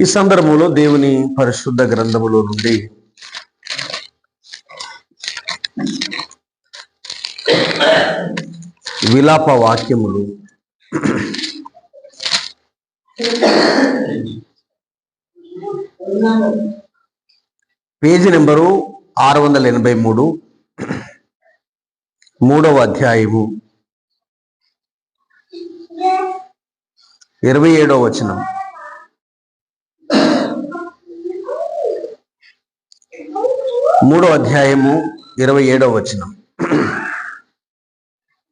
ఈ సందర్భంలో దేవుని పరిశుద్ధ గ్రంథములో నుండి విలాప వాక్యములు పేజీ నెంబరు 683, 3వ అధ్యాయము 27వ వచనం. మూడవ అధ్యాయము 27వ వచనం,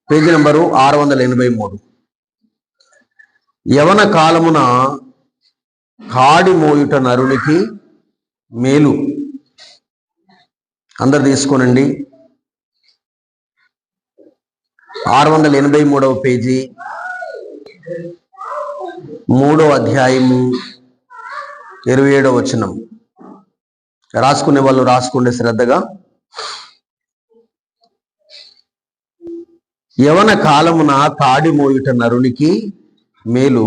పేజీ నెంబరు 683. యవన కాలమున కాడి మోయుట నరునికి మేలు. అందరు తీసుకోనండి. 683వ పేజీ, 3వ అధ్యాయము 27వ వచనం. రాసుకునే వాళ్ళు రాసుకుంటే శ్రద్ధగా. యవన కాలమున కాడి మోయుట నరునికి మేలు,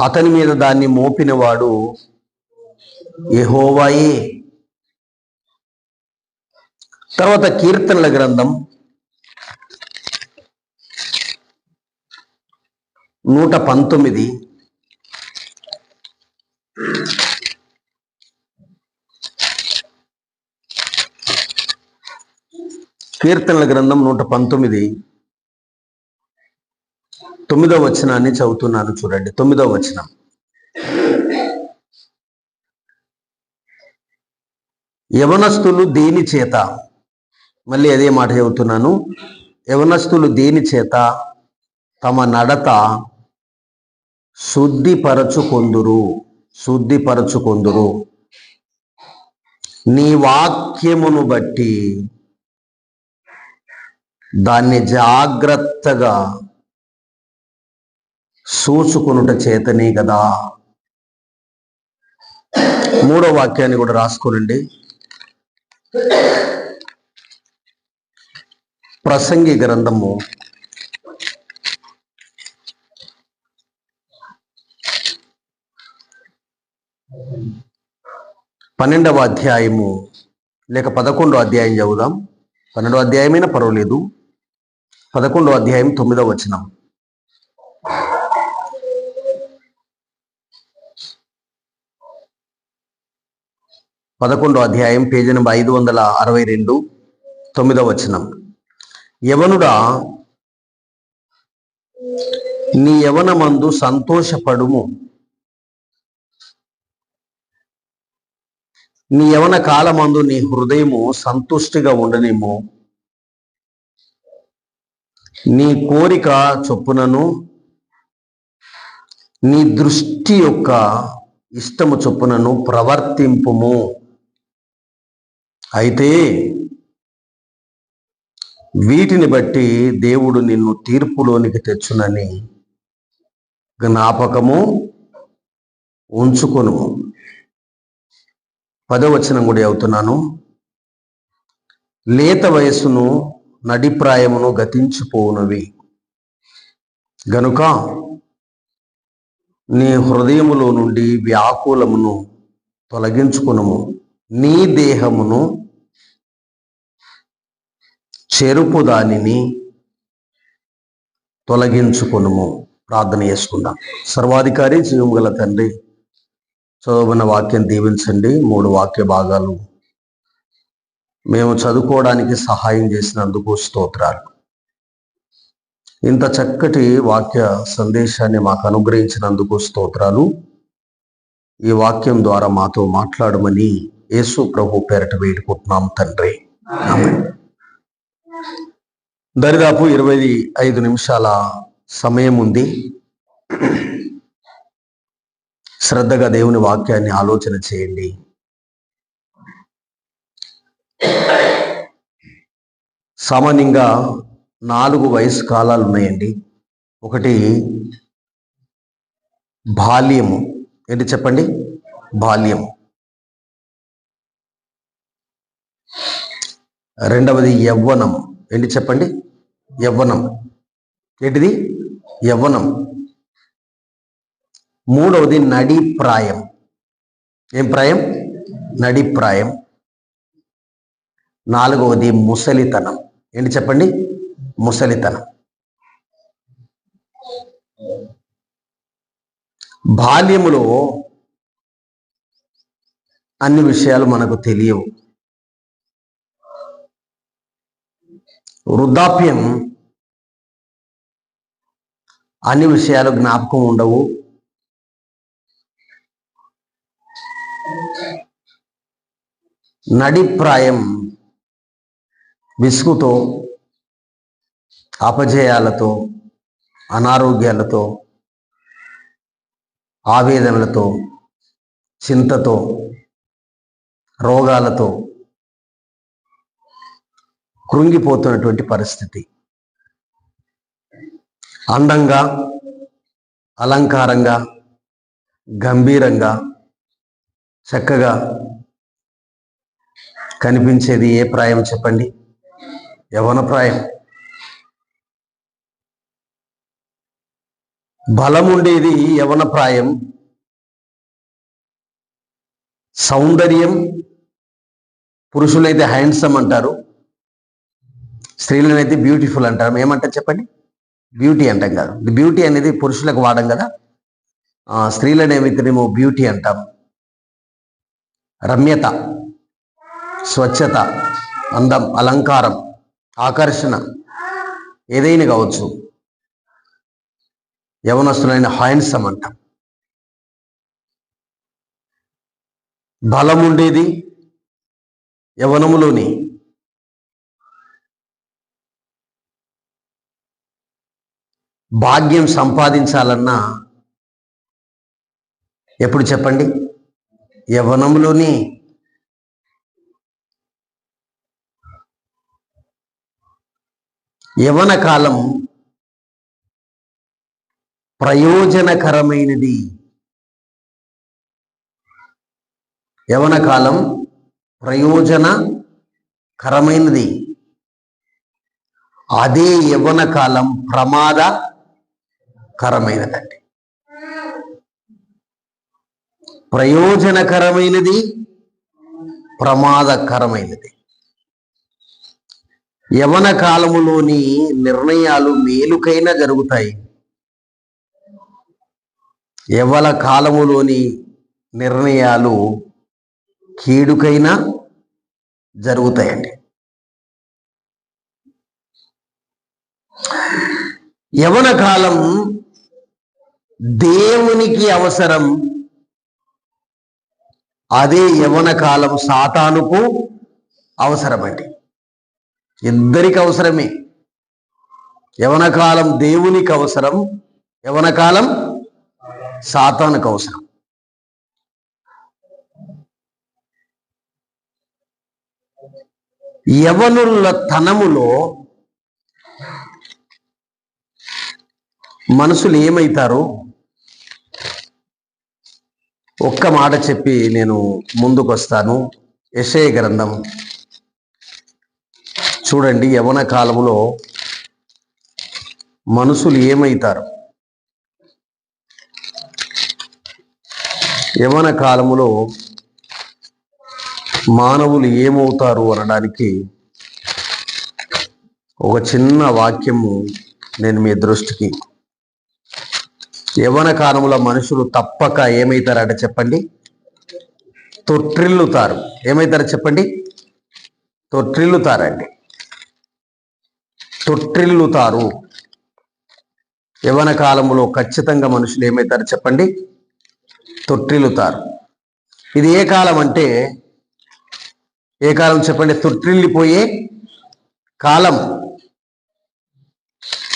అతని మీద దాన్ని మోపినవాడు యెహోవాయే. తర్వాత కీర్తనల గ్రంథం 119, కీర్తనల గ్రంథం 119, 9వ వచనాన్ని చదువుతున్నాను చూడండి. 9వ వచనం. యవనస్తులు దేని చేత, మళ్ళీ అదే మాట చెబుతున్నాను, యవనస్తులు దేని చేత తమ నడత శుద్ధిపరచుకొందురు, నీ వాక్యమును బట్టి దాన్ని జాగ్రత్తగా చూసుకొనుట చేతనే కదా. 3వ వాక్యాన్ని కూడా రాసుకోనండి. ప్రసంగి గ్రంథము 12వ అధ్యాయము, లేక 11వ అధ్యాయం చదువుదాం. 12వ అధ్యాయమైనా పర్వాలేదు. 11వ అధ్యాయం 9వ వచనం. పేజీ నెంబర్ 562, 9వ వచనం. యవనుడా, నీ యవనమందు సంతోషపడుము, నీ యవన కాలమందు నీ హృదయము సంతుష్టిగా ఉండనేమో. నీ కోరిక చొప్పునను నీ దృష్టి యొక్క ఇష్టము చొప్పునను ప్రవర్తింపుము. అయితే వీటిని బట్టి దేవుడు నిన్ను తీర్పులోనికి తెచ్చునని జ్ఞాపకము ఉంచుకొనుము. 10వ వచనం కూడా అవుతున్నాను. లేత వయస్సును నడిప్రాయమును గతించిపోవునవి గనుక నీ హృదయములో నుండి వ్యాకులమును తొలగించుకొనుము, నీ దేహమును చెరుపు దానిని తొలగించుకొనుము. ప్రార్థన చేసుకుందాం. సర్వాధికారి జీవము గల తండ్రి, చదవబడిన వాక్యం దీవించండి. 3 వాక్య భాగాలు మేము చదువుకోవడానికి సహాయం చేసినందుకు స్తోత్రాలు. ఇంత చక్కటి వాక్య సందేశాన్ని మాకు అనుగ్రహించినందుకు స్తోత్రాలు. ఈ వాక్యం ద్వారా మాతో మాట్లాడమని యేసు ప్రభు పేరట వేడుకుంటున్నాం తండ్రి. ఆమేన్. దరిదాపు 25 నిమిషాల సమయం ఉంది. శ్రద్ధగా దేవుని వాక్యాన్ని ఆలోచన చేయండి. సామాన్యంగా 4 వయసు కాలాలు ఉన్నాయండి. ఒకటి బాల్యము. ఏంటి చెప్పండి? బాల్యం. రెండవది యవ్వనం. ఏంటి చెప్పండి? యవ్వనం. ఏంటిది? యవ్వనం. మూడవది నడి ప్రాయం. ఏం ప్రాయం? నడి ప్రాయం. నాలుగవది ముసలితనం. ఏంటి చెప్పండి? ముసలితనం. బాల్యములో అన్ని విషయాలు మనకు తెలియవు. వృద్ధాప్యం అన్ని విషయాలు జ్ఞాపకం ఉండవు. నడి ప్రాయం విసుగుతో, అపజయాలతో, అనారోగ్యాలతో, ఆవేదనలతో, చింతతో, రోగాలతో కృంగిపోతున్నటువంటి పరిస్థితి. అందంగా, అలంకారంగా, గంభీరంగా, చక్కగా కనిపించేది ఏ ప్రాయం చెప్పండి? యవ్వన ప్రాయం. బలం ఉండేది యవ్వన ప్రాయం. సౌందర్యం, పురుషులైతే హ్యాండ్సమ్ అంటారు, స్త్రీలనైతే బ్యూటిఫుల్ అంటారు. ఏమంటారు చెప్పండి? బ్యూటీ అంటాం కాదు. బ్యూటీ అనేది పురుషులకు వాడం కదా, స్త్రీలనేమైతేనేమో బ్యూటీ అంటాం. రమ్యత, స్వచ్ఛత, అందం, అలంకారం, ఆకర్షణ ఏదైనా కావచ్చు. యవనస్తులైన హ్యాండ్సమ్ అంటాం. బలం ఉండేది యవనములోని. భాగ్యం సంపాదించాలన్నా ఎప్పుడు చెప్పండి? యవ్వనంలోని. యవ్వన కాలం ప్రయోజనకరమైనది. యవ్వన కాలం ప్రయోజనకరమైనది. అదే యవ్వన కాలం ప్రమాదకరమైనదండి. ప్రయోజనకరమైనది, ప్రమాదకరమైనది. యవ్వన కాలములోని నిర్ణయాలు మేలుకైనా జరుగుతాయి, యవ్వన కాలములోని నిర్ణయాలు కీడుకైనా జరుగుతాయండి. యవ్వన కాలం దేవునికి అవసరం, అదే యవ్వన కాలం సాతానుకు అవసరమండి. ఇద్దరికి అవసరమే. యవ్వన కాలం దేవునికి అవసరం, యవ్వన కాలం సాతానుకు అవసరం. యవనుల తనములో మనుషులు ఏమైతారు? ఒక్క మాట చెప్పి నేను ముందుకు వస్తాను. యెషయా గ్రంథం చూడండి. యవ్వన కాలములో మనుషులు ఏమైతారు? యవ్వన కాలములో మానవులు ఏమవుతారు అనడానికి ఒక చిన్న వాక్యము నేను మీ దృష్టికి. యవ్వన కాలంలో మనుషులు తప్పక ఏమైతారట చెప్పండి? తొట్టిల్లుతారు. ఏమైతారు చెప్పండి? తొట్టిల్లుతారండి. తొట్టిల్లుతారు. యవ్వన కాలంలో ఖచ్చితంగా మనుషులు ఏమైతారు చెప్పండి? తొట్టిల్లుతారు. ఇది ఏ కాలం అంటే, ఏ కాలం చెప్పండి? తొట్టిల్లిపోయే కాలం.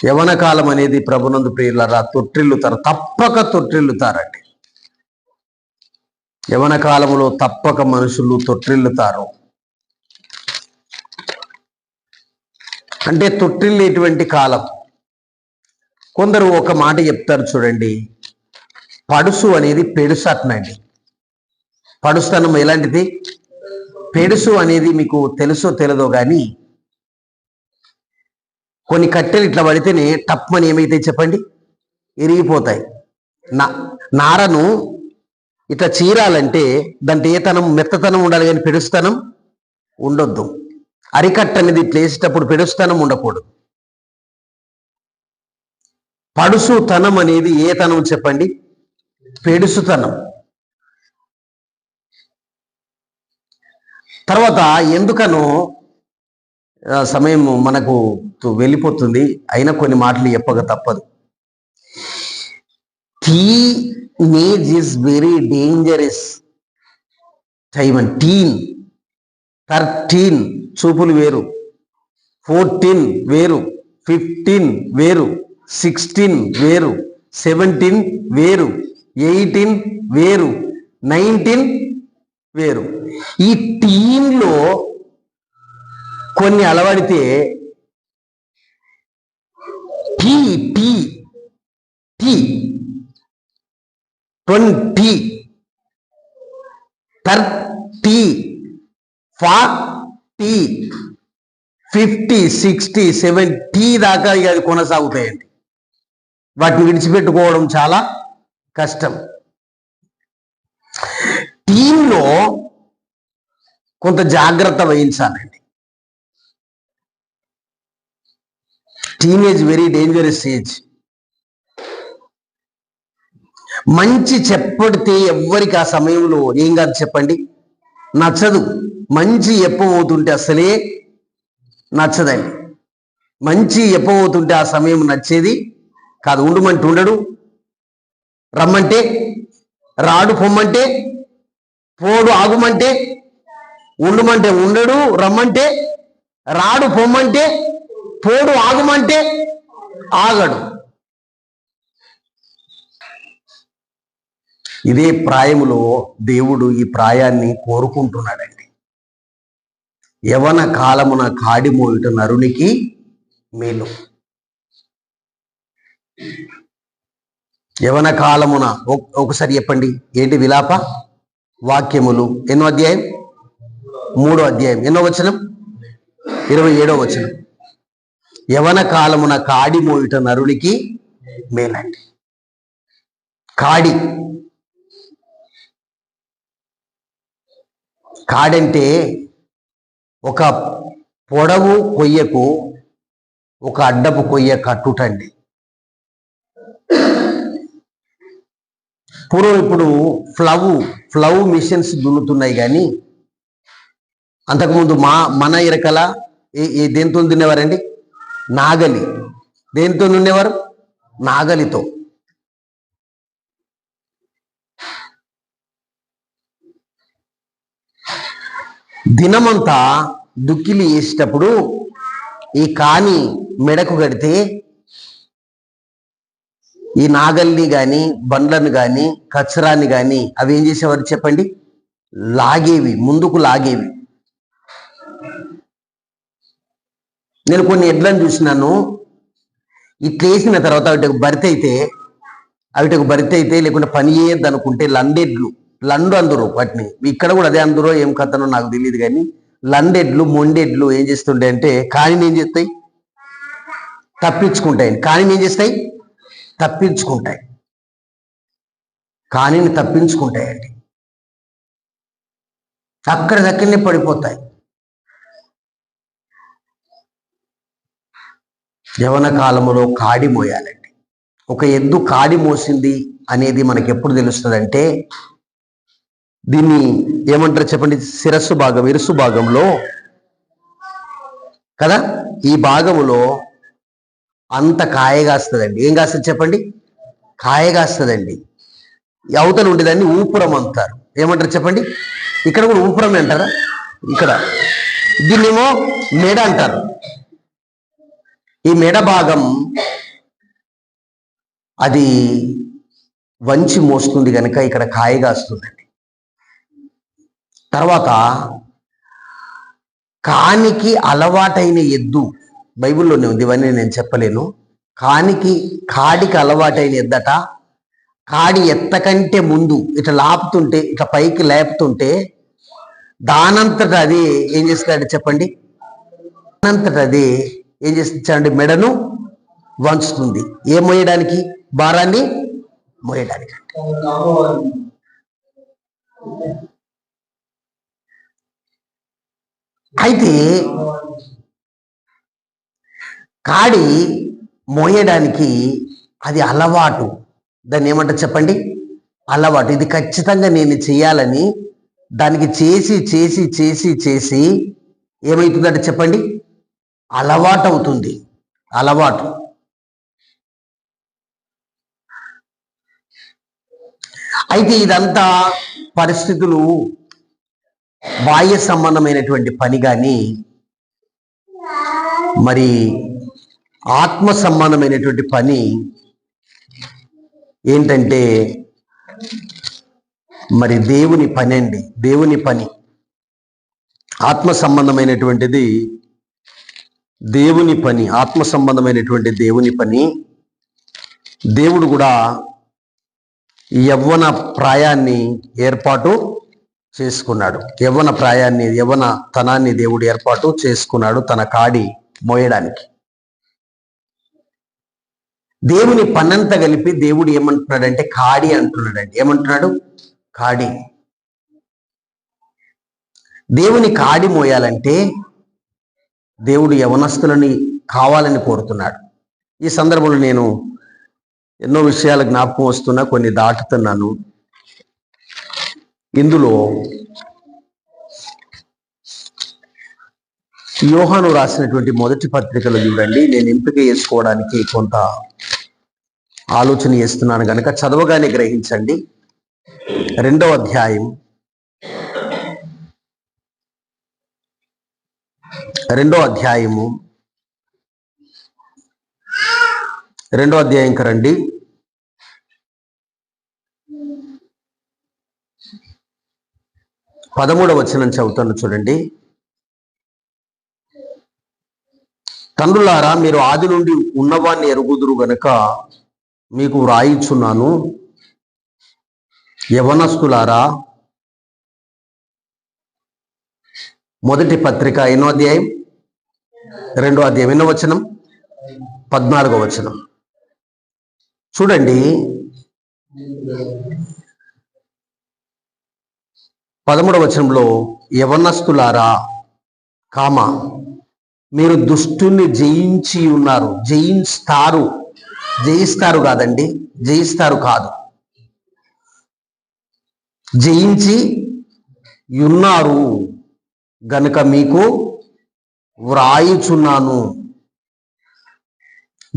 యవ్వన కాలం అనేది ప్రభునందు ప్రియులారా తొట్టిల్లుతారు, తప్పక తొట్టిల్లుతారండి. యవ్వన కాలములో తప్పక మనుషులు తొట్టిల్లుతారు. అంటే తొట్టిల్లేటువంటి కాలం. కొందరు ఒక మాట చెప్తారు చూడండి, పడుసు అనేది పెడుసు అట్నండి. పడుస్తనం ఎలాంటిది? పెడుసు అనేది మీకు తెలుసో తెలియదో కానీ కొన్ని కట్టెలు ఇట్లా పడితేనే టప్మని ఏమైతే చెప్పండి? ఇరిగిపోతాయి. నారను ఇట్లా చీరాలంటే దాంట్లో ఏతనం మెత్తతనం ఉండాలి, కానీ పెడుస్తనం ఉండొద్దు. అరికట్ట అనేది ఇట్లా వేసేటప్పుడు పెడుస్తనం ఉండకూడదు. పడుసుతనం అనేది ఏ తనం చెప్పండి? పెడుసుతనం. తర్వాత ఎందుకనో సమయం మనకు వెళ్ళిపోతుంది, అయినా కొన్ని మాటలు చెప్పక తప్పదు. Teenage is very dangerous time and 13 చూపులు వేరు, 14 వేరు, 15 వేరు, 16 వేరు, 17 వేరు, 18 వేరు, 19 వేరు. ఈ టీన్లో కొన్ని అలవడితే టీ టీ టీ 20, 30, 40, 50, 60, 70 దాకా ఇక అది కొనసాగుతాయండి. వాటిని విడిచిపెట్టుకోవడం చాలా కష్టం. టీంలో కొంత జాగ్రత్త వహించాలండి. Teenage very dangerous age. మంచి చెప్పడితే ఎవ్వరికి ఆ సమయంలో ఏం కాదు చెప్పండి, నచ్చదు. మంచి చెప్పబోతుంటే అసలే నచ్చదండి. మంచి చెప్పబోతుంటే ఆ సమయం నచ్చేది కాదు. ఉండమంటే ఉండడు, రమ్మంటే రాడు, పొమ్మంటే పోడు, ఆగుమంటే ఉండమంటే ఉండడు, రమ్మంటే రాడు, పొమ్మంటే పోడు, ఆగుమంటే ఆగడు. ఇదే ప్రాయములో దేవుడు ఈ ప్రాయాన్ని కోరుకుంటున్నాడండి. యవన కాలమున కాడి మోయుట నరునికి మేలు. యవన కాలమున ఒకసారి చెప్పండి, ఏంటి విలాప వాక్యములు ఎన్నో అధ్యాయం? 3వ అధ్యాయం ఎన్నో వచనం? 27వ వచనం. యవన కాలమున కాడి మోయుట నరునికి మేలండి. కాడంటే ఒక పొడవు కొయ్యకు ఒక అడ్డపు కొయ్య కట్టుటండి. పూర్వం ఇప్పుడు ఫ్లవ్ మిషన్స్ దున్నుతున్నాయి, కానీ అంతకుముందు మన ఇరకల దేంతో దున్నేవారండి? నాగలి. దేంతో దున్నేవారు? నాగలితో. దినమంతా దుక్కిలి వేసేటప్పుడు ఈ కాని మెడకు కడితే ఈ నాగల్ని కానీ బండ్లను కానీ కచ్చరాన్ని కానీ అవి ఏం చేసేవారు చెప్పండి? లాగేవి, ముందుకు లాగేవి. నేను కొన్ని ఎడ్లను చూసినాను, ఇట్లా వేసిన తర్వాత వాటికి బరిత అయితే లేకుంటే పని చేయొద్దు అనుకుంటే లండెడ్లు, లండు అందరు వాటిని, ఇక్కడ కూడా అదే అందరూ ఏం కథనో నాకు తెలియదు, కానీ లండెడ్లు మొండెడ్లు ఏం చేస్తుంటాయి అంటే కానిని ఏం చేస్తాయి? తప్పించుకుంటాయి. కానిని ఏం చేస్తాయి? తప్పించుకుంటాయి. కానిని తప్పించుకుంటాయండి, అక్కడిదక్కడనే పడిపోతాయి. యవన కాలములో కాడి మోయాలండి. ఒక ఎద్దు కాడి మోసింది అనేది మనకి ఎప్పుడు తెలుస్తుంది అంటే, దీన్ని ఏమంటారు చెప్పండి? శిరస్సు భాగం, ఇరుసు భాగంలో కదా, ఈ భాగములో అంత కాయగాస్తుందండి. ఏం కాస్తుంది చెప్పండి? కాయగాస్తుందండి. అవతల ఉండేదాన్ని ఊపురం అంటారు. ఏమంటారు చెప్పండి? ఇక్కడ కూడా ఊపురమే అంటారా? ఇక్కడ దీన్నేమో మెడ అంటారు. ఈ మెడ భాగం అది వంచి మోస్తుంది కనుక ఇక్కడ కాయగాస్తుందండి. తర్వాత కానికి అలవాటైన ఎద్దు, బైబిల్లోనే ఉంది, ఇవన్నీ నేను చెప్పలేను. కాడికి అలవాటైన ఎద్దట కాడి ఎత్తకంటే ముందు ఇట్లా లాపుతుంటే, ఇట్లా పైకి లేపుతుంటే దానంతట అది ఏం చేస్తాడు చెప్పండి? దానంతట అది ఏం చేస్తాడంటే మెడను వంచుతుంది. ఏం మోయడానికి? భారాన్ని మోయడానికి. అయితే కాడి మోయడానికి అది అలవాటు. దాన్ని ఏమంటారు చెప్పండి? అలవాటు. ఇది ఖచ్చితంగా నేను చేయాలని దానికి చేసి చేసి చేసి చేసి ఏమవుతుందంటే చెప్పండి, అలవాటు అవుతుంది. అలవాటు. అయితే ఇదంతా పరిస్థితులు బాహ్య సంబంధమైనటువంటి పని, కానీ మరి ఆత్మ సంబంధమైనటువంటి పని ఏంటంటే మరి దేవుని పని అండి. దేవుని పని ఆత్మ సంబంధమైనటువంటిది. దేవుని పని ఆత్మ సంబంధమైనటువంటి దేవుని పని. దేవుడు కూడా యవ్వన ప్రాయాన్ని ఏర్పాటు చేసుకున్నాడు. యవ్వన ప్రాయాన్ని, యవ్వన తనాన్ని దేవుడు ఏర్పాటు చేసుకున్నాడు తన కాడి మోయడానికి. దేవుని పనంతా కలిపి దేవుడు ఏమంటున్నాడంటే కాడి అంటున్నాడండి. ఏమంటున్నాడు? కాడి. దేవుని కాడి మోయాలంటే దేవుడు యవనస్తులని కావాలని కోరుతున్నాడు. ఈ సందర్భంలో నేను ఎన్నో విషయాలు జ్ఞాపకం వస్తున్నా, కొన్ని దాటుతున్నాను. ఇందులో యోహాను రాసినటువంటి మొదటి పత్రికలు చూడండి. నేను ఎంపిక చేసుకోవడానికి కొంత ఆలోచన చేస్తున్నాను కనుక చదవగానే గ్రహించండి. 2వ అధ్యాయం 2వ అధ్యాయము 2వ అధ్యాయంకి రండి. 13వ వచనం చదువుతాను చూడండి. తండ్రులారా, మీరు ఆది నుండి ఉన్నవాన్ని ఎరుగుదురు గనుక మీకు వ్రాయిచున్నాను. యవనస్తులారా, మొదటి పత్రిక 8వ అధ్యాయం 2వ అధ్యాయం 8వ వచనం 14వ వచనం చూడండి. 13వ వచనంలో యవనస్తులారా, మీరు దుష్టుని జయించి ఉన్నారు. జయిస్తారు కాదండి, జయిస్తారు కాదు, జయించి ఉన్నారు గనుక మీకు వ్రాయుచున్నాను.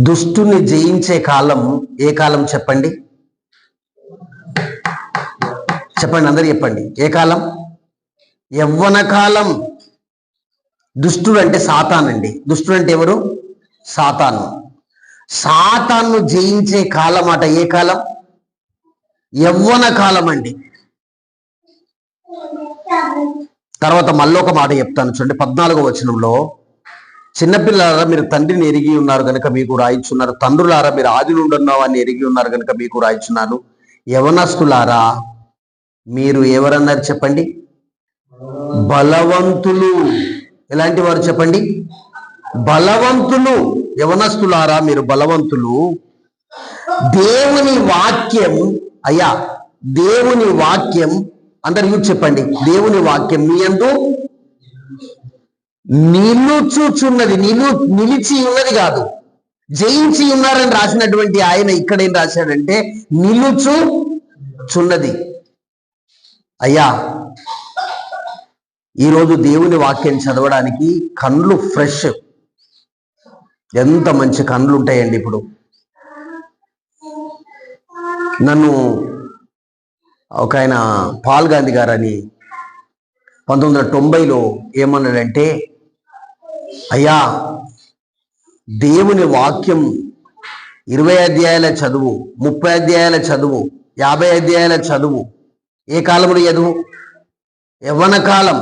దుష్టుని జయించే కాలం ఏ కాలం చెప్పండి? చెప్పండి, అందరూ చెప్పండి. ఏ కాలం? యవ్వన కాలం. దుష్టుడు అంటే సాతానండి. దుష్టుడు అంటే ఎవరు? సాతాను. సాతాను జయించే కాలం అట. ఏ కాలం? యవ్వన కాలం అండి. తర్వాత మళ్ళీ ఒక మాట చెప్తాను చూడండి. 14వ వచనంలో, చిన్నపిల్లారా, మీరు తండ్రిని ఎరిగి ఉన్నారు కనుక మీకు రాయిచున్నారు. తండ్రులారా, మీరు ఆది నుండి ఉన్నవాన్ని ఎరిగి ఉన్నారు కనుక మీకు రాయిచున్నాను. యవనస్తులారా, మీరు ఎవరన్నారు చెప్పండి? బలవంతులు. ఎలాంటి వారు చెప్పండి? బలవంతులు. యవనస్తులారా, మీరు బలవంతులు. దేవుని వాక్యం, అయ్యా దేవుని వాక్యం, అందరూ చెప్పండి, దేవుని వాక్యం మీ యందు నిలుచుచున్నది. నిలిచి ఉన్నది కాదు, జయించి ఉన్నారని రాసినటువంటి ఆయన ఇక్కడ ఏం రాశాడంటే నిలుచుచున్నది. అయ్యా, ఈరోజు దేవుని వాక్యం చదవడానికి కళ్ళు ఫ్రెష్. ఎంత మంచి కళ్ళు ఉంటాయండి. ఇప్పుడు నన్ను ఒక ఆయన పాల్ గాంధీ గారని 1990లో ఏమన్నాడంటే, అయ్యా, దేవుని వాక్యం 20 అధ్యాయాల చదువు, 30 అధ్యాయాల చదువు, 50 అధ్యాయాల చదువు. ఏ కాలంలో చదువు? యవ్వన కాలం.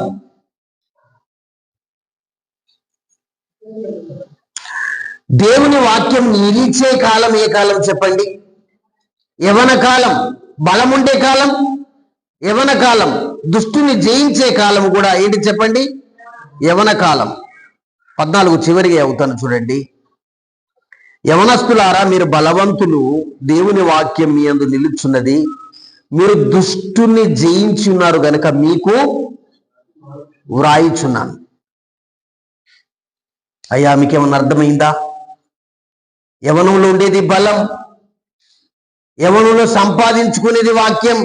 దేవుని వాక్యం నిలిచే కాలం ఏ కాలం చెప్పండి? యవ్వన కాలం. బలం ఉండే కాలం యవ్వన కాలం. దుష్టుని జయించే కాలం కూడా ఏంటి చెప్పండి? యవ్వన కాలం. 14 చివరిగా అవుతాను చూడండి. యవనస్తులారా, మీరు బలవంతులు, దేవుని వాక్యం మీ యందు నిలుచున్నది, మీరు దుష్టుని జయించి ఉన్నారు గనుక మీకు వ్రాయిచున్నాను. అయ్యా, మీకేమన్నా అర్థమైందా? యవనంలో ఉండేది బలం, యవనంలో సంపాదించుకునేది వాక్యం.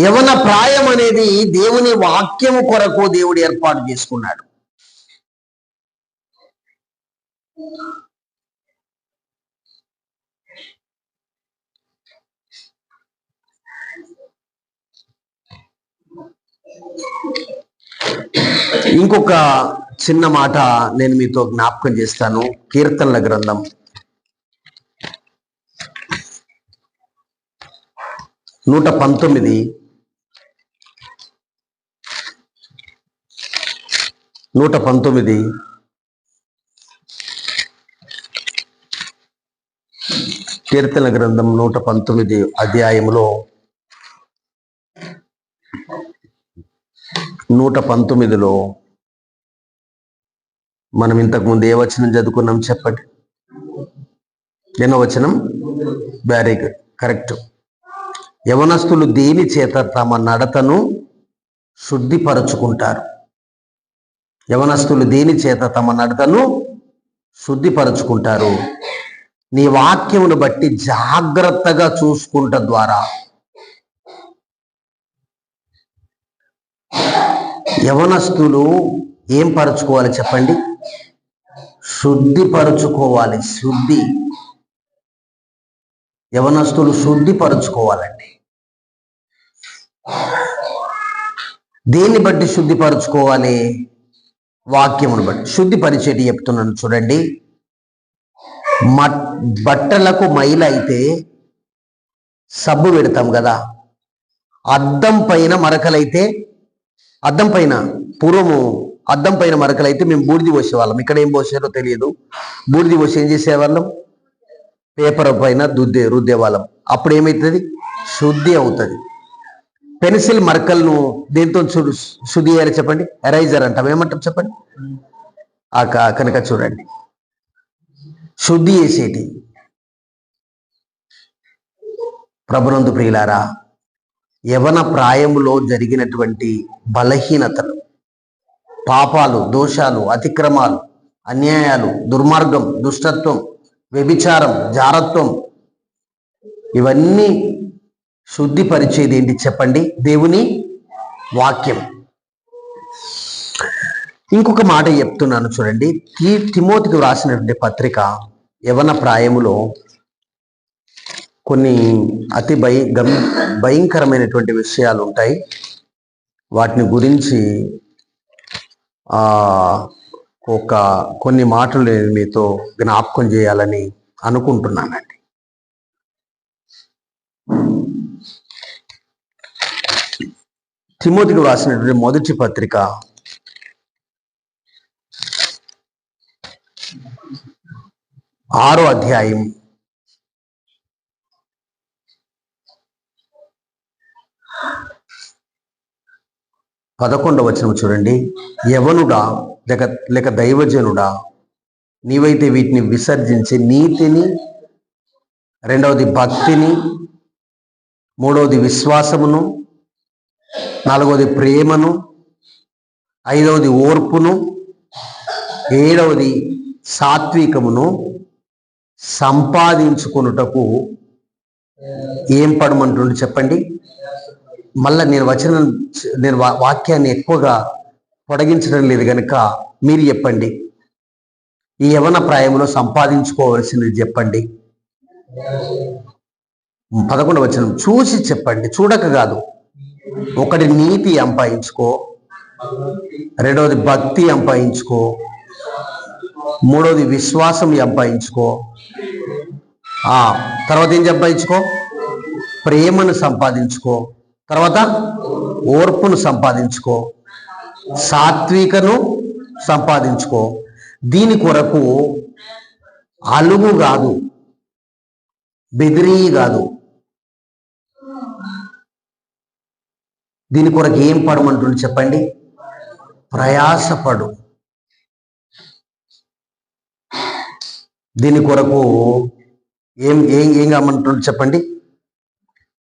యవన ప్రాయం అనేది దేవుని వాక్యము కొరకు దేవుడు ఏర్పాటు చేసుకున్నాడు. ఇంకొక చిన్న మాట నేను మీతో జ్ఞాపకం చేస్తాను. కీర్తనల గ్రంథం 119 కీర్తనల గ్రంథం 119 అధ్యాయములో 119లో మనం ఇంతకుముందు ఏ వచనం చదువుకున్నాం చెప్పండి? ఎన్నో వచనం? Very good, correct. యవనస్తులు దేని చేత తమ నడతను శుద్ధిపరచుకుంటారు? యవనస్తులు దేని చేత తమ నడతను శుద్ధిపరచుకుంటారు? నీ వాక్యమును బట్టి జాగ్రత్తగా చూసుకుంట ద్వారా. యవనస్తులు ఏం పరచుకోవాలి చెప్పండి? శుద్ధిపరచుకోవాలి. శుద్ధి. యవనస్తులు శుద్ధిపరచుకోవాలండి. దేన్ని బట్టి శుద్ధిపరచుకోవాలి? వాక్యమును బట్టి. శుద్ధిపరిచేటి చెప్తున్నాను చూడండి. బట్టలకు మైల అయితే సబ్బు పెడతాం కదా, అద్దం పైన మరకలైతే, అద్దం పైన పూర్వము అద్దం పైన మరకలైతే మేము బూడిది పోసేవాళ్ళం. ఇక్కడ ఏం పోసారో తెలియదు. బూడిది పోసి ఏం చేసేవాళ్ళం? పేపర్ పైన రుద్దేవాళ్ళం. అప్పుడు ఏమవుతుంది? శుద్ధి అవుతుంది. పెన్సిల్ మరకలను దేంతో శుద్ధి చేయాలి చెప్పండి? ఎరైజర్ అంటాం. ఏమంటాం చెప్పండి? కనుక చూడండి, శుద్ధి చేసేటి. ప్రభునందు ప్రియులారా, యవన ప్రాయములో జరిగినటువంటి బలహీనతలు, పాపాలు, దోషాలు, అతిక్రమాలు, అన్యాయాలు, దుర్మార్గం, దుష్టత్వం, వ్యభిచారం, జారత్వం, ఇవన్నీ శుద్ధిపరిచేది ఏంటి చెప్పండి? దేవుని వాక్యం. ఇంకొక మాట చెప్తున్నాను చూడండి. తిమోతికి వ్రాసినటువంటి పత్రిక యవన ప్రాయములో కొన్ని అతి భయంకరమైనటువంటి విషయాలు ఉంటాయి. వాటిని గురించి కొన్ని మాటలు నేను మీతో జ్ఞాపకం చేయాలని అనుకుంటున్నానండి. తిమోతికి వ్రాసినటువంటి మొదటి పత్రిక 6వ అధ్యాయం 11వ వచనం చూడండి. యవనుడా లేక దైవజనుడా, నీవైతే వీటిని విసర్జించి నీతిని, రెండవది భక్తిని, మూడవది విశ్వాసమును, నాలుగవది ప్రేమను, ఐదవది ఓర్పును, ఏడవది సాత్వికమును సంపాదించుకొనుటకు ఏం పడమంటుండే చెప్పండి? మళ్ళా నేను వాక్యాన్ని ఎక్కువగా పొడిగించడం లేదు కనుక మీరు చెప్పండి. ఈ యవన ప్రాయంలో సంపాదించుకోవలసింది చెప్పండి. 11వ వచనం చూసి చెప్పండి, చూడక కాదు. ఒకటి నీతి సంపాదించుకో, రెండవది భక్తి సంపాదించుకో, మూడవది విశ్వాసం సంపాదించుకో, తర్వాత ఏం సంపాదించుకో? ప్రేమను సంపాదించుకో, తర్వాత ఓర్పును సంపాదించుకో, సాత్వికను సంపాదించుకో. దీని కొరకు అలుగు కాదు, బెదిరి కాదు, దీని కొరకు ఏం పడమంటుంది చెప్పండి? ప్రయాసపడు. దీని కొరకు ఏం ఏం ఏం కామంటున్నాడు చెప్పండి?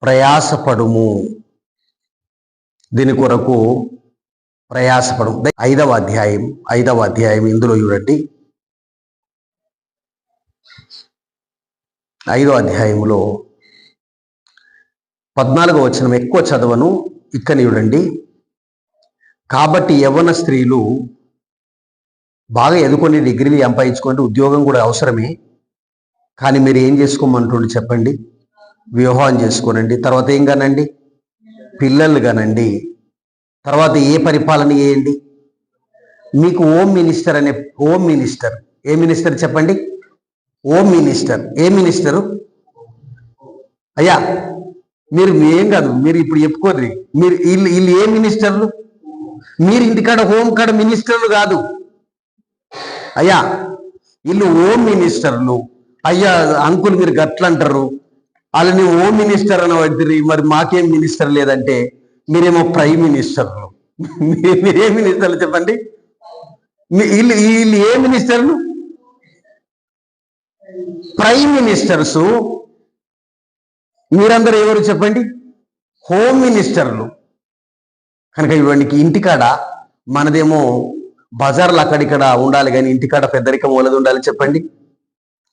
ప్రయాసపడుము. దీని కొరకు ప్రయాసపడు. 5వ అధ్యాయం ఇందులో చూడండి. 5వ అధ్యాయంలో 14వ వచనం ఎక్కువ చదవను, ఇక్కడ చూడండి. కాబట్టి యవ్వన స్త్రీలు బాగా ఎదుకొని డిగ్రీలు సంపాదించుకుంటే ఉద్యోగం కూడా అవసరమే, కానీ మీరు ఏం చేసుకోమంటుండే చెప్పండి? వివాహం చేసుకోనండి, తర్వాత ఏం కానండి? పిల్లలు కానండి, తర్వాత ఏ పరిపాలన చేయండి? మీకు హోమ్ మినిస్టర్ ఏ మినిస్టర్ చెప్పండి? Home minister. ఏ మినిస్టరు అయ్యా? మీరు ఏం కాదు, మీరు ఇప్పుడు చెప్పుకోర్రి. మీరు వీళ్ళు ఏ మినిస్టర్లు? మీరు ఇంటికాడ హోమ్ కాడ మినిస్టర్లు కాదు అయ్యా, వీళ్ళు హోమ్ మినిస్టర్లు. అయ్యా అంకుల్ మీరు గట్లంటారు, వాళ్ళని హోమ్ మినిస్టర్ అని వద్దురి, మరి మాకేం మినిస్టర్ లేదంటే మీరేమో ప్రైమ్ మినిస్టర్లు. మీరే మినిస్టర్లు చెప్పండి? వీళ్ళు వీళ్ళు ఏ మినిస్టర్లు? Prime ministers. మీరందరూ ఎవరు చెప్పండి? హోమ్ మినిస్టర్లు. కనుక ఇవాడికి ఇంటికాడ మనదేమో బజార్లు అక్కడిక్కడ ఉండాలి, కానీ ఇంటికాడ పెద్దరికం ఒలది ఉండాలి చెప్పండి?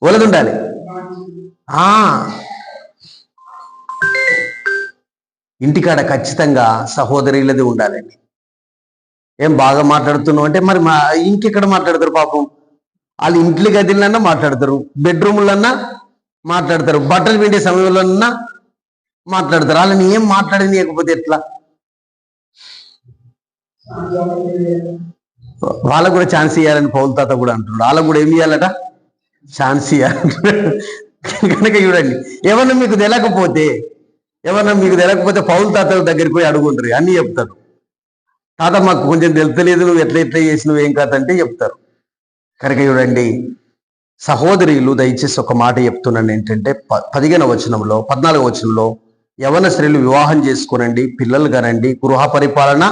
ఒలది ఉండాలి. ఇంటికాడ ఖచ్చితంగా సహోదరులది ఉండాలండి. ఏం బాగా మాట్లాడుతున్నావు అంటే మరి ఇంకెక్కడ మాట్లాడతారు పాపం? వాళ్ళు ఇంట్లో గదిలన్నా మాట్లాడతారు, బెడ్రూమ్లన్నా మాట్లాడతారు, బట్టలు పిండే సమయంలోన్నా మాట్లాడతారు. వాళ్ళని ఏం మాట్లాడనీయకపోతే ఎట్లా? వాళ్ళకు కూడా ఛాన్స్ ఇవ్వాలని పౌల్ తాత కూడా అంటున్నాడు. వాళ్ళకు కూడా ఏమి ఇవ్వాలట? ఛాన్స్ ఇవ్వాలంటున్నాడు. కనుక చూడండి, ఏమన్నా మీకు తెలియకపోతే పౌల్ తాత దగ్గరికి పోయి అడుగుంటారు, అన్నీ చెప్తారు. తాత మాకు కొంచెం తెలుతలేదు, నువ్వు ఎట్లా చేసినవు ఏం కాదు అంటే చెప్తారు. కనుక చూడండి సహోదరులు, దయచేసి ఒక మాట చెప్తున్నాను ఏంటంటే 14వ వచనంలో యవన స్త్రీలు వివాహం చేసుకోనండి, పిల్లలు కనండి, గృహ పరిపాలన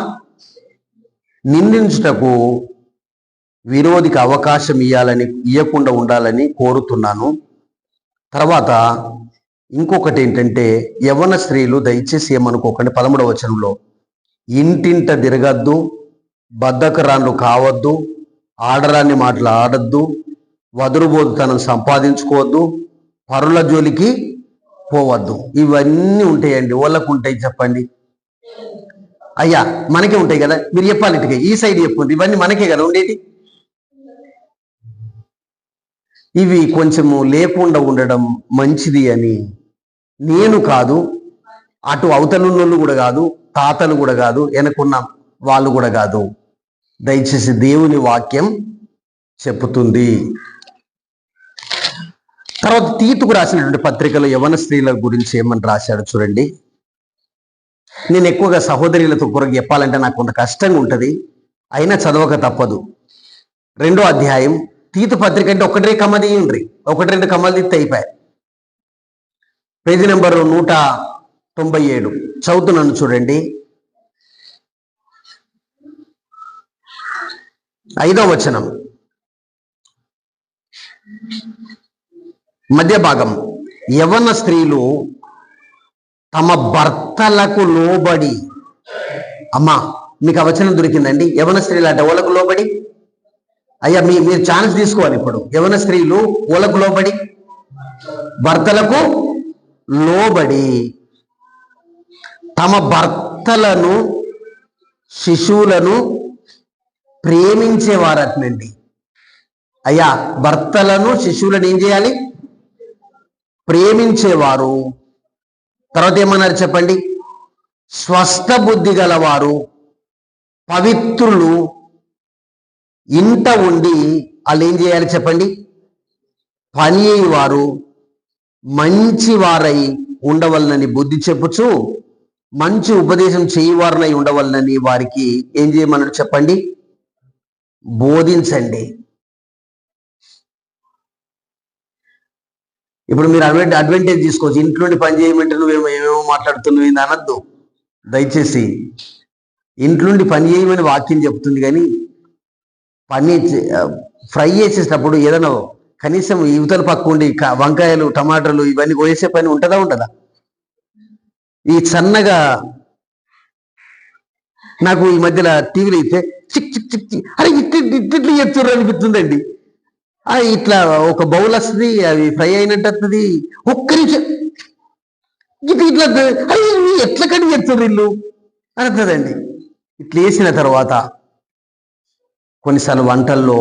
నిందించుటకు విరోధికి అవకాశం ఇవ్వకుండా ఉండాలని కోరుతున్నాను. తర్వాత ఇంకొకటి ఏంటంటే యవన స్త్రీలు దయచేసి ఏమనుకోకండి, 13వ వచనంలో ఇంటింట తిరగద్దు, బద్ధకరాన్లు కావద్దు, ఆడరాని మాటలు ఆడద్దు, వదురుబోతుతనం సంపాదించుకోవద్దు, పరుల జోలికి పోవద్దు. ఇవన్నీ ఉంటాయండి. వాళ్ళకు ఉంటాయి చెప్పండి? అయ్యా మనకే ఉంటాయి కదా, మీరు చెప్పాలి. ఇంటికి ఈ సైడ్ చెప్పుకుంది, ఇవన్నీ మనకే కదా ఉండేది. ఇవి కొంచెము లేకుండా ఉండడం మంచిది అని నేను కాదు, అటు అవతలున్నోళ్ళు కూడా కాదు, తాతలు కూడా కాదు, వెనకున్న వాళ్ళు కూడా కాదు, దయచేసి దేవుని వాక్యం చెప్పుతుంది. తర్వాత తీతుకు రాసినటువంటి పత్రికలో యవన స్త్రీల గురించి ఏమని రాశాడు చూడండి. నేను ఎక్కువగా సహోదరులతో కొరకు చెప్పాలంటే నాకు కొంత కష్టంగా ఉంటుంది, అయినా చదవక తప్పదు. 2వ అధ్యాయం తీతు పత్రిక అంటే 1-2 కమ్మలు తీయండి, 1-2 కమ్మలు తీస్తే అయిపోయాయి. పేజీ నెంబరు 197 చదువుతున్నాను చూడండి. 5వ వచనం మధ్య భాగం, యవన స్త్రీలు తమ భర్తలకు లోబడి. అమ్మా మీకు ఆ వచనం దొరికిందండి. యవన స్త్రీలు అంటే ఓలకు లోబడి. అయ్యా మీరు ఛాన్స్ తీసుకోవాలి ఇప్పుడు. యవన స్త్రీలు ఓలకు లోబడి, భర్తలకు లోబడి తమ భర్తలను శిశువులను ప్రేమించేవారటండి. అయ్యా భర్తలను శిశువులను ఏం చేయాలి? ప్రేమించేవారు. తర్వాత ఏమన్నారు చెప్పండి? స్వస్థ బుద్ధి గలవారు, పవిత్రులు, ఇంట ఉండి వాళ్ళు ఏం చేయాలి చెప్పండి? పని అయ్యేవారు, మంచివారై ఉండవలనని బుద్ధి చెప్పుచు మంచి ఉపదేశం చేయవారనై ఉండవలనని వారికి ఏం చేయమన్నాడు చెప్పండి? బోధించండి. ఇప్పుడు మీరు అడ్వాంటేజ్ తీసుకోవచ్చు. ఇంట్లోండి పని చేయమంటే ఏమేమో మాట్లాడుతున్నావు ఇది అనద్దు దయచేసి. ఇంట్లోండి పని చేయమని వాక్యం చెప్తుంది, కానీ పని ఫ్రై చేసేటప్పుడు ఏదైనా కనీసం యువతల పక్క ఉండి వంకాయలు టమాటాలు ఇవన్నీ కోసే పని ఉంటుందా? ఈ సన్నగా నాకు ఈ మధ్యలో టీవీలో అయితే చిక్ చిక్ చిక్ చిక్ అరే ఇట్లు ఎత్తుర్రు అనిపిస్తుందండి. ఇట్లా ఒక బౌల్ వస్తుంది, అవి ఫ్రై అయినట్టు వస్తుంది. ఒక్క నిమిషం ఇట్లా అరే ఎట్లా కడిగి ఎత్తుర్రు ఇల్లు అనిస్తుందండి. ఇట్లా వేసిన తర్వాత కొన్నిసార్లు వంటల్లో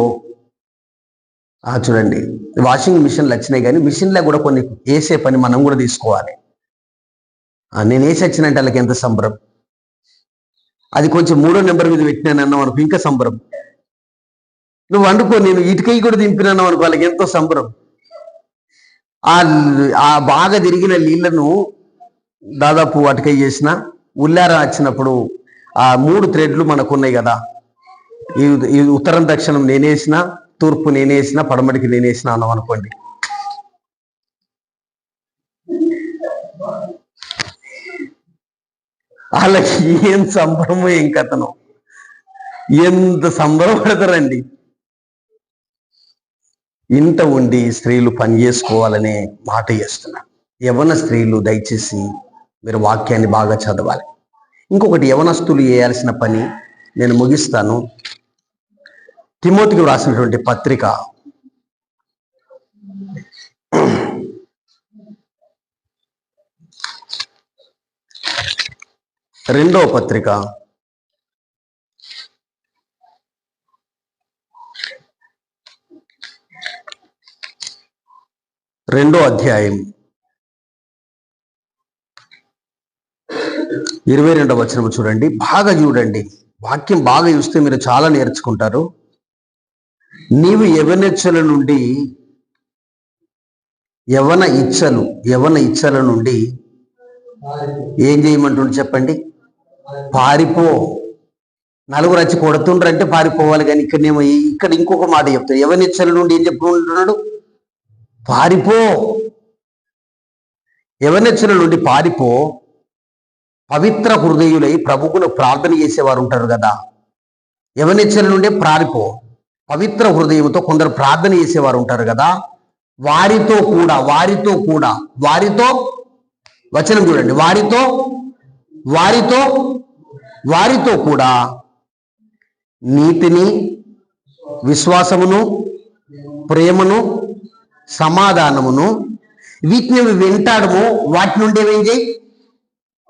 చూడండి, వాషింగ్ మిషన్లు వచ్చినాయి, కానీ మిషన్లో కూడా కొన్ని వేసే పని మనం కూడా తీసుకోవాలి. నేను వేసి వచ్చినంటే వాళ్ళకి ఎంత సంబరం. అది కొంచెం 3వ నెంబర్ మీద పెట్టినాను అన్నాం అనుకో ఇంకా సంబరం. నువ్వు వండుకో, నేను ఇటుకై కూడా దింపినాను అనుకో వాళ్ళకి ఎంతో సంబరం. ఆ బాగా తిరిగిన నీళ్లను దాదాపు అటుకై చేసిన ఉల్లారం వచ్చినప్పుడు ఆ 3 థ్రెడ్లు మనకున్నాయి కదా, ఈ ఉత్తరం దక్షిణం నేనేసిన, తూర్పు నేనేసిన, పడమటికి నేనేసిన అన్నాం అనుకోండి. వాళ్ళకి ఏం సంబరమో ఏం కథనో, ఎంత సంబరపడతారండి. ఇంట ఉండి స్త్రీలు పని చేసుకోవాలనే మాట చేస్తున్నారు. యవన స్త్రీలు దయచేసి మీరు వాక్యాన్ని బాగా చదవాలి. ఇంకొకటి యవనస్తులు చేయాల్సిన పని నేను ముగిస్తాను. తిమోతికి వ్రాసినటువంటి పత్రిక 2వ పత్రిక 2వ అధ్యాయం 22వ వచనం చూడండి. బాగా చూడండి, వాక్యం బాగా చూస్తే మీరు చాలా నేర్చుకుంటారు. నీవు యవన ఇచ్చల నుండి ఏం చేయమంటుండే చెప్పండి? పారిపో. నలుగురు వచ్చి కొడుతుండ్రంటే పారిపోవాలి, కానీ ఇక్కడ ఇంకొక మాట చెప్తాడు. యవనిచ్చల నుండి ఏం చెప్పుకుంటున్నాడు? పారిపో. యవనిచ్చల నుండి పారిపో, పవిత్ర హృదయులై ప్రభువును ప్రార్థన చేసేవారు ఉంటారు కదా. యవనిచ్చల నుండి పారిపో, పవిత్ర హృదయంతో కొందరు ప్రార్థన చేసేవారు ఉంటారు కదా. వారితో వచనం చూడండి, వారితో కూడా నీతిని, విశ్వాసమును, ప్రేమను, సమాధానమును వీటిని వెంటాడము. వాటి నుండి ఏమేం చేయి?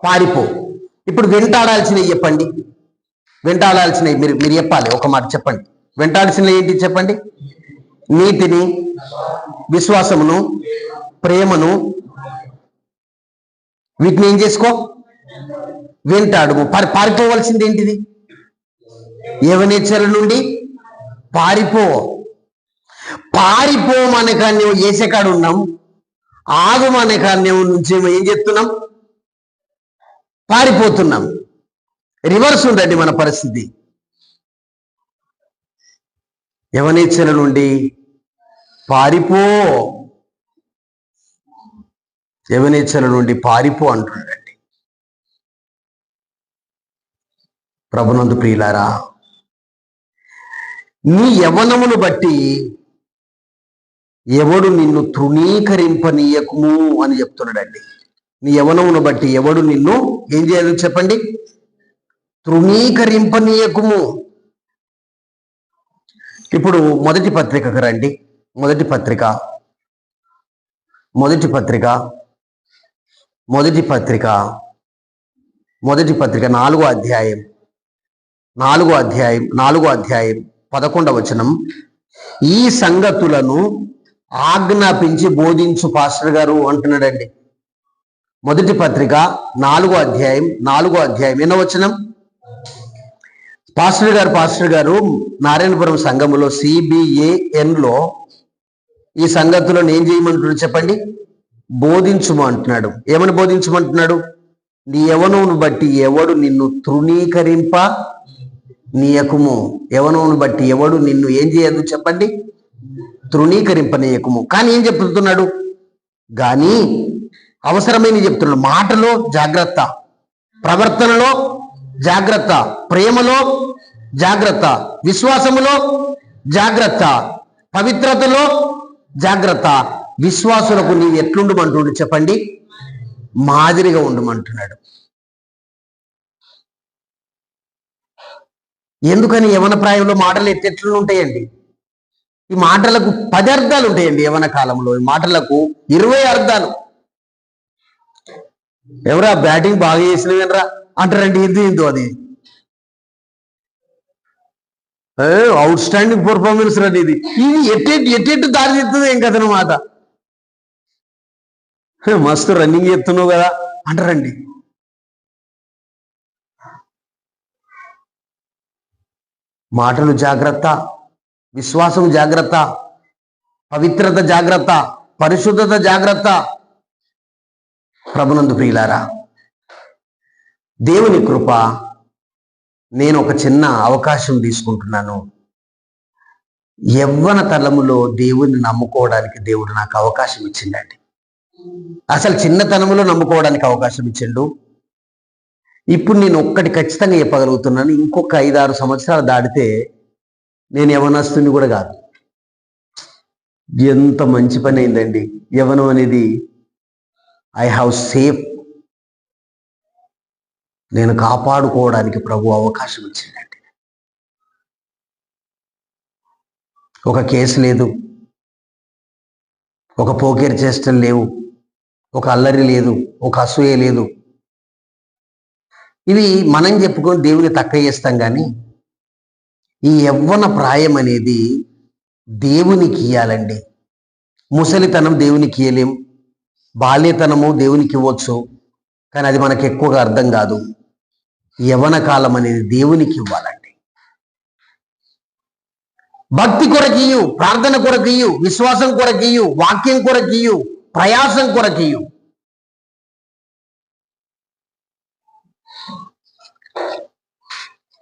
పారిపో. ఇప్పుడు వెంటాడాల్సినవి చెప్పండి. వెంటాడాల్సినవి మీరు చెప్పాలి. ఒక మాట చెప్పండి. వెంటాడాల్సినవి ఏంటి చెప్పండి? నీతిని, విశ్వాసమును, ప్రేమను వీటిని ఏం చేసుకో? వెంటాడు. పారిపోవలసింది ఏంటిది? యవనేచ్ఛల నుండి పారిపోమనకాన్ని నువ్వు చేసేకాడు ఉన్నాం. ఆగుమనకాన్ని నుంచి ఏం చెప్తున్నాం? పారిపోతున్నాం. రివర్స్ ఉందండి మన పరిస్థితి. యవనేచ్ఛల నుండి పారిపో, యవనేచ్ఛల నుండి పారిపో అంటున్నాడండి. ప్రభునందు ప్రియులారా, నీ యవనమును బట్టి ఎవడు నిన్ను తృణీకరింపనీయకుము అని చెప్తున్నాడండి. నీ యవనమును బట్టి ఎవడు నిన్ను ఏం చేయాలి చెప్పండి? తృణీకరింపనీయకుము. ఇప్పుడు మొదటి పత్రికకు రండి. మొదటి పత్రిక 4వ అధ్యాయం 11వ వచనం. ఈ సంగతులను ఆజ్ఞాపించి బోధించు పాస్టర్ గారు అంటున్నాడండి. మొదటి పత్రిక 4వ అధ్యాయం 8వ వచనం. పాస్టర్ గారు నారాయణపురం సంఘములో CBANలో ఈ సంగతులను ఏం చేయమంటున్నాడు చెప్పండి? బోధించుము అంటున్నాడు. ఏమని బోధించమంటున్నాడు? నీ యవనమును బట్టి ఎవడు నిన్ను తృణీకరింప నీయకుము. యవనమును బట్టి ఎవడు నిన్ను ఏం చేయదు చెప్పండి? తృణీకరింపనీయకుము. కానీ ఏం చెప్తున్నాడు? కానీ అవసరమైన చెప్తున్నాడు. మాటలో జాగ్రత్త, ప్రవర్తనలో జాగ్రత్త, ప్రేమలో జాగ్రత్త, విశ్వాసములో జాగ్రత్త, పవిత్రతలో జాగ్రత్త, విశ్వాసులకు నీవు ఎట్లుండమంటుండు చెప్పండి? మాదిరిగా ఉండమంటున్నాడు. ఎందుకని? యవన ప్రాయంలో మాటలు ఎట్టెట్లు ఉంటాయండి? ఈ మాటలకు 10 అర్థాలు ఉంటాయండి. యవన కాలంలో ఈ మాటలకు 20 అర్థాలు. ఎవరా బ్యాటింగ్ బాగా చేసినవేనరా అంటారండి. ఇందు అది అవుట్ స్టాండింగ్ పర్ఫార్మెన్స్ రండి. ఇది ఎట్టెట్టు దారి తీస్తుంది ఏం కదనమాట. మస్తు రన్నింగ్ చేస్తున్నావు కదా అంటారండి. మాటలు జాగ్రత్త, విశ్వాసం జాగ్రత్త, పవిత్రత జాగ్రత్త, పరిశుద్ధత జాగ్రత్త. ప్రభునందు ప్రియులారా, దేవుని కృప, నేను ఒక చిన్న అవకాశం తీసుకుంటున్నాను. యవ్వన తలములో దేవుని నమ్ముకోవడానికి దేవుడు నాకు అవకాశం ఇచ్చిండండి. అసలు చిన్నతనములో నమ్ముకోవడానికి అవకాశం ఇచ్చిండు. ఇప్పుడు నేను ఒక్కటి ఖచ్చితంగా చెప్పగలుగుతున్నాను, ఇంకొక 5-6 సంవత్సరాలు దాటితే నేను యవనస్తుని కూడా కాదు. ఎంత మంచి పని అయిందండి యవనం అనేది. ఐ హ్యావ్ సేఫ్, నేను కాపాడుకోవడానికి ప్రభు అవకాశం ఇచ్చిందండి. ఒక కేసు లేదు, ఒక పోకేరు చేష్టలు లేవు, ఒక అల్లరి లేదు, ఒక అసూయ లేదు. ఇవి మనం చెప్పుకొని దేవుని తక్కువ చేస్తాం. కానీ ఈ యవ్వన ప్రాయం అనేది దేవునికి ఇయ్యాలండి. ముసలితనం దేవునికి ఇయ్యలేం, బాల్యతనము దేవునికి ఇవ్వచ్చు, కానీ అది మనకు ఎక్కువగా అర్థం కాదు. యవ్వన కాలం అనేది దేవునికి ఇవ్వాలండి. భక్తి కొరకియు, ప్రార్థన కొరకియు, విశ్వాసం కొరకియు, వాక్యం కొరకియు, ప్రయాసం కొరకియు.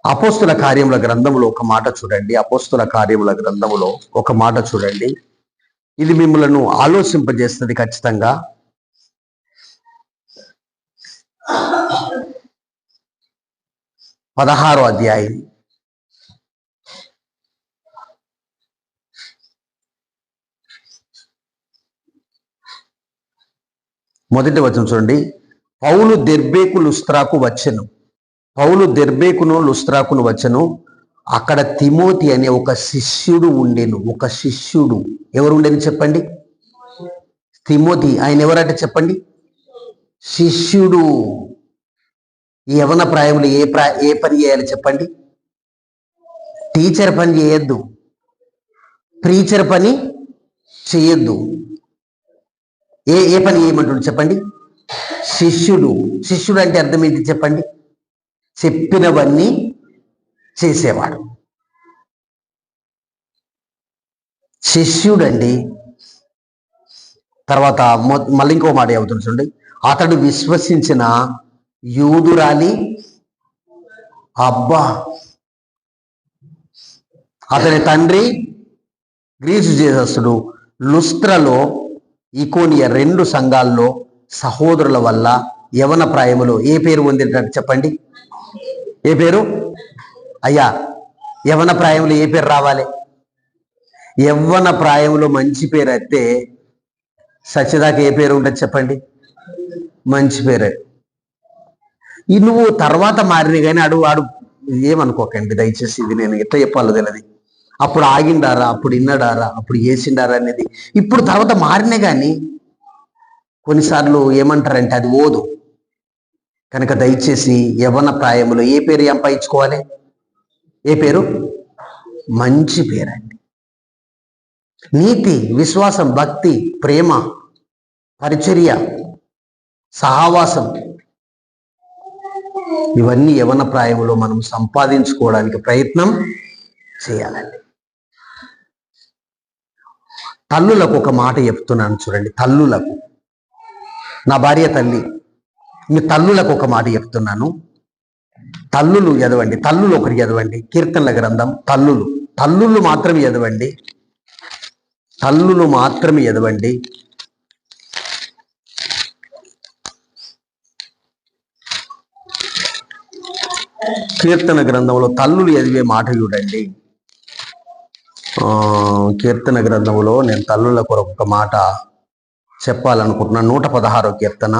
అపోస్తుల కార్యముల గ్రంథములో ఒక మాట చూడండి. అపోస్తుల కార్యముల గ్రంథములో ఒక మాట చూడండి. ఇది మిమ్మలను ఆలోచింపజేస్తుంది ఖచ్చితంగా. 16వ అధ్యాయం మొదటి వచనం చూడండి. పౌలు దెర్బేకు లుస్త్రాకు వచ్చెను. పౌలు దెర్బేకును లుస్త్రాకును వచ్చెను. అక్కడ తిమోతి అనే ఒక శిష్యుడు ఉండెను. ఒక శిష్యుడు ఎవరు ఉండేని చెప్పండి? తిమోతి. ఆయన ఎవరంటే చెప్పండి? శిష్యుడు. ఈ యవన ప్రాయంలో ఏ పని చేయాలి చెప్పండి? టీచర్ పని చేయొద్దు, ప్రీచర్ పని చేయొద్దు. ఏ పని చేయమంటాడు చెప్పండి? శిష్యుడు. శిష్యుడు అంటే అర్థం ఏంటి చెప్పండి? చెప్పినవన్నీ చేసేవాడు శిష్యుడండి. తర్వాత మళ్ళీ ఇంకో మాట అవుతుంది చూడండి. అతడు విశ్వసించిన యూదురాలి, అబ్బా, అతని తండ్రి గ్రీసు దేశస్థుడు, లుస్త్రలో, ఇకోనియ 2 సంఘాల్లో సహోదరుల వల్ల యవన ప్రాయములో ఏ పేరు పొందేటట్టు చెప్పండి? ఏ పేరు? అయ్యా, యవన ప్రాయంలో ఏ పేరు రావాలి? యవ్వన ప్రాయంలో మంచి పేరు అయితే సత్యదాకా ఏ పేరు ఉంటుంది చెప్పండి? మంచి పేరే. నువ్వు తర్వాత మారిన కానీ ఆడు ఏమనుకోకండి దయచేసి. ఇది నేను ఎట్లా చెప్పాలో తెలియదు. అప్పుడు ఆగిండారా, అప్పుడు ఇన్నడారా, అప్పుడు వేసిండారా అనేది ఇప్పుడు తర్వాత మారినే కానీ కొన్నిసార్లు ఏమంటారంటే అది ఓదు. కనుక దయచేసి యవ్వన ప్రాయములో ఏ పేరు సంపాదించుకోవాలి? ఏ పేరు? మంచి పేరండి. నీతి, విశ్వాసం, భక్తి, ప్రేమ, పరిచర్య, సహవాసం, ఇవన్నీ యవన ప్రాయములో మనం సంపాదించుకోవడానికి ప్రయత్నం చేయాలండి. తల్లులకు ఒక మాట చెప్తున్నాను చూడండి. తల్లులకు, నా భార్య తల్లి, మీ తల్లులకు ఒక మాట చెప్తున్నాను. తల్లులు చదవండి. తల్లులు ఒకటి చదవండి. కీర్తనల గ్రంథం. తల్లులు మాత్రమే చదవండి. తల్లులు మాత్రమే చదవండి. కీర్తన గ్రంథంలో తల్లులు చదివే మాట చూడండి. కీర్తన గ్రంథంలో నేను తల్లుల కొరకు ఒక మాట చెప్పాలనుకుంటున్నాను. 116వ కీర్తన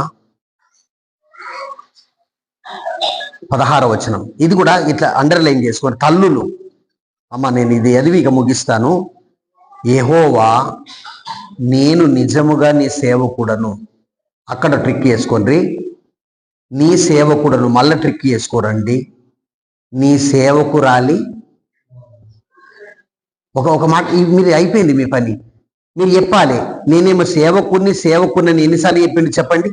16వ వచనం. ఇది కూడా ఇట్లా అండర్లైన్ చేసుకోండి. తల్లులు, అమ్మ నేను ఇది ఎదివి ఇక ముగిస్తాను. యెహోవా నేను నిజముగా నీ సేవకుడను. అక్కడ ట్రిక్ చేసుకోండి. నీ సేవకుడను మళ్ళీ ట్రిక్ చేసుకోరండి. నీ సేవకురాలి. ఒక మాట మీరు అయిపోయింది మీ పని. మీరు చెప్పాలి నేనేమో సేవకుడిని ఎన్నిసార్లు చెప్పిండు చెప్పండి?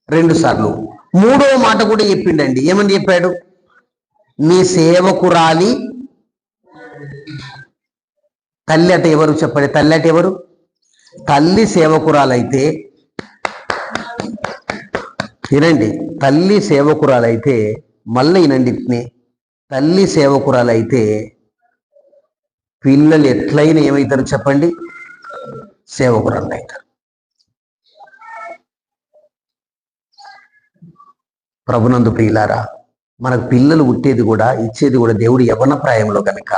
2 సార్లు. 3వ మాట కూడా చెప్పిండండి. ఏమని చెప్పాడు? నీ సేవకురాలి. తల్లి అట ఎవరు చెప్పండి? తల్లి అట ఎవరు? తల్లి సేవకురాలైతే వినండి. తల్లి సేవకురాలైతే మళ్ళీ వినండి. తల్లి సేవకురాలైతే పిల్లలు ఎట్లయినా ఏమవుతారు చెప్పండి? సేవకురాలు అవుతారు. ప్రభునందు ప్రియులారా, మనకు పిల్లలు పుట్టేది కూడా ఇచ్చేది కూడా దేవుడు యవ్వన ప్రాయంలో కనుక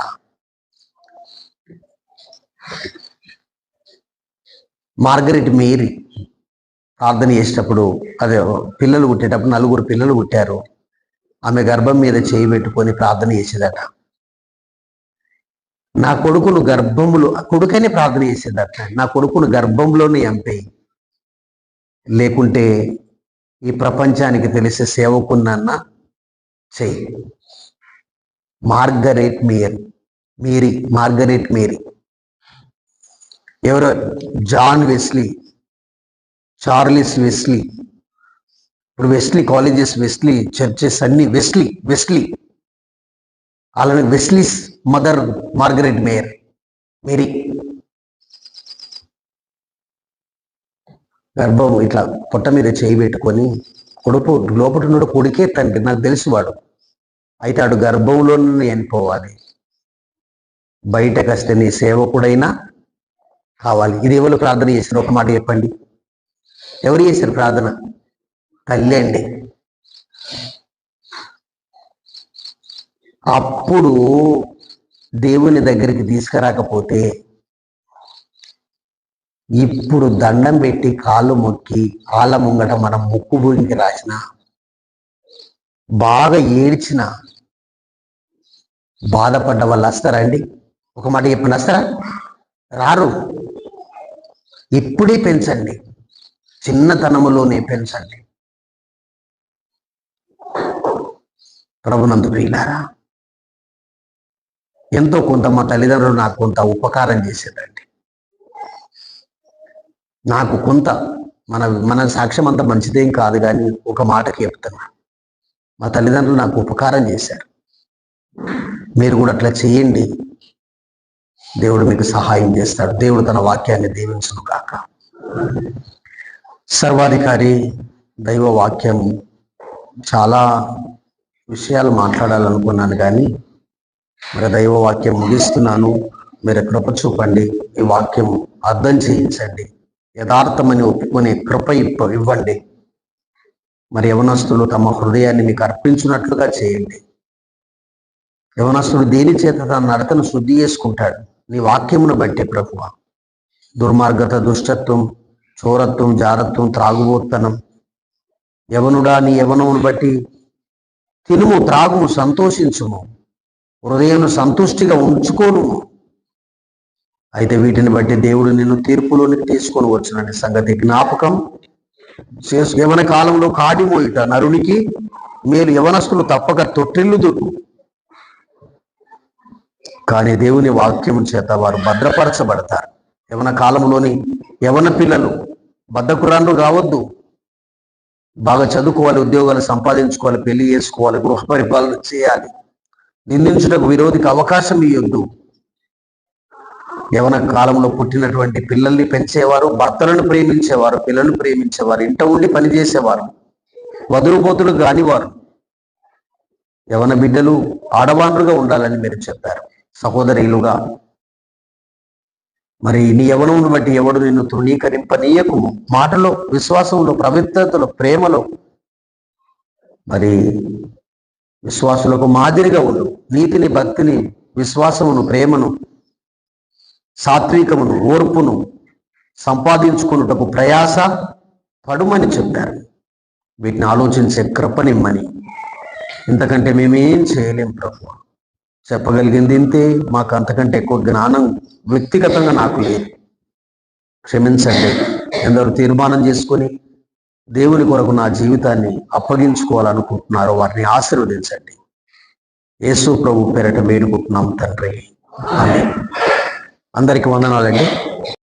మార్గరెట్ మేరీ ప్రార్థన చేసేటప్పుడు, అదే పిల్లలు పుట్టేటప్పుడు 4 పిల్లలు పుట్టారు. ఆమె గర్భం మీద చేయి పెట్టుకొని ప్రార్థన చేసేదట. నా కొడుకును గర్భములో, కొడుకనే ప్రార్థన చేసేదట, నా కొడుకును గర్భంలోనే చంపేయి, లేకుంటే ఈ ప్రపంచానికి తెలిసే సేవకున్నన్న చెయ్యి. Margaret Mary. ఎవరో జాన్ వెస్లీ, చార్లెస్ వెస్లీ, ఇప్పుడు వెస్లీ కాలేజెస్, వెస్లీ చర్చెస్ అన్ని వెస్లీ అలానే వెస్లీస్ మదర్ మార్గరెట్ మేరీ. గర్భం ఇట్లా పొట్ట మీద చేయి పెట్టుకొని, కొడుకు లోపల కొడుకే తండ్రి, నాకు తెలుసు వాడు, అయితే ఆడు గర్భంలోనే చనిపోవాలి, బయటకు వస్తే నీ సేవకుడైనా కావాలి. ఇది ఎవరు ప్రార్థన చేశారు? ఒక మాట చెప్పండి. ఎవరు చేశారు ప్రార్థన? తల్లి అండి. అప్పుడు దేవుని దగ్గరికి తీసుకురాకపోతే ఇప్పుడు దండం పెట్టి కాళ్ళు మొక్కి కాళ్ళ ముంగట మనం ముక్కు భూమికి రాసిన, బాగా ఏడ్చిన, బాధపడ్డ వాళ్ళు వస్తారండి? ఒక మాట చెప్పండి, వస్తారా? రారు. ఇప్పుడే పెంచండి, చిన్నతనములోనే పెంచండి. ప్రభునందు ప్రియులారా, ఎంతో కొంత మా తల్లిదండ్రులు నాకు కొంత ఉపకారం చేసేదండి. నాకు కొంత, మన సాక్ష్యం అంత మంచిదేం కాదు, కానీ ఒక మాటకి చెప్తున్నా, మా తల్లిదండ్రులు నాకు ఉపకారం చేశారు. మీరు కూడా అట్లా చేయండి, దేవుడు మీకు సహాయం చేస్తాడు. దేవుడు తన వాక్యాన్ని దీవించును కాక. సర్వాధికారి దైవ వాక్యం, చాలా విషయాలు మాట్లాడాలనుకున్నాను, కానీ మరి దైవ వాక్యం ముగిస్తున్నాను. మీరు కృప చూపండి, ఈ వాక్యం అర్థం చేయించండి, యథార్థమని ఒప్పుకునే కృప ఇవ్వండి. మరి యవనస్తులు తమ హృదయాన్ని మీకు అర్పించినట్లుగా చేయండి. యవనస్తుడు దేని చేత తన నడతను శుద్ధి చేసుకుంటాడు? నీ వాక్యమును బట్టి ప్రభువ. దుర్మార్గత, దుష్టత్వం, చోరత్వం, జారత్వం, త్రాగుబోత్తనం, యవనుడా నీ యవనమును బట్టి తినుము, త్రాగుము, సంతోషించుము, హృదయం సంతుష్టిగా ఉంచుకోను. అయితే వీటిని బట్టి దేవుడు నిన్ను తీర్పులోనికి తీసుకొని వచ్చునని సంగతి జ్ఞాపకం చేసు. యవన కాలంలో కాడిమోయిట నరునికి మేలు, యవనస్తులు తప్పక తొట్టిల్లుదురు. కానీ దేవుని వాక్యము చేత వారు భద్రపరచబడతారు. యవన కాలంలోని యవన పిల్లలు బద్ధకురాండ్రు కావద్దు. బాగా చదువుకోవాలి, ఉద్యోగాలు సంపాదించుకోవాలి, పెళ్లి చేసుకోవాలి, గృహ పరిపాలన చేయాలి. నిందించుటకు విరోధికి అవకాశం ఇవ్వద్దు. యవన కాలంలో పుట్టినటువంటి పిల్లల్ని పెంచేవారు, భర్తలను ప్రేమించేవారు, పిల్లలను ప్రేమించేవారు, ఇంట ఉండి పనిచేసేవారు, వదులుపోతులు కానివారు, యవన బిడ్డలు ఆడవాండ్రుగా ఉండాలని మీరు చెప్పారు. సహోదరులుగా మరి నీ యవనమును బట్టి ఎవడు నిన్ను తృణీకరింపనీయకు. మాటలో, విశ్వాసంలో, పవిత్రతలో, ప్రేమలో మరి విశ్వాసులకు మాదిరిగా ఉండు. నీతిని, భక్తిని, విశ్వాసమును, ప్రేమను సాత్వికమును, ఓర్పును సంపాదించుకున్నటకు ప్రయాస పడుమని చెప్పారు. వీటిని ఆలోచించే కృపనిమ్మని. ఇంతకంటే మేమేం చేయలేం ప్రభు. చెప్పగలిగింది ఇంతే. మాకు అంతకంటే ఎక్కువ జ్ఞానం వ్యక్తిగతంగా నాకు లేదు. క్షమించండి. ఎందరో తీర్మానం చేసుకొని దేవుని కొరకు నా జీవితాన్ని అప్పగించుకోవాలనుకుంటున్నారో వారిని ఆశీర్వదించండి. యేసు ప్రభు పేరట వేడుకుంటున్నాం తండ్రి. ఆమేన్. అందరికీ వందనాలండి.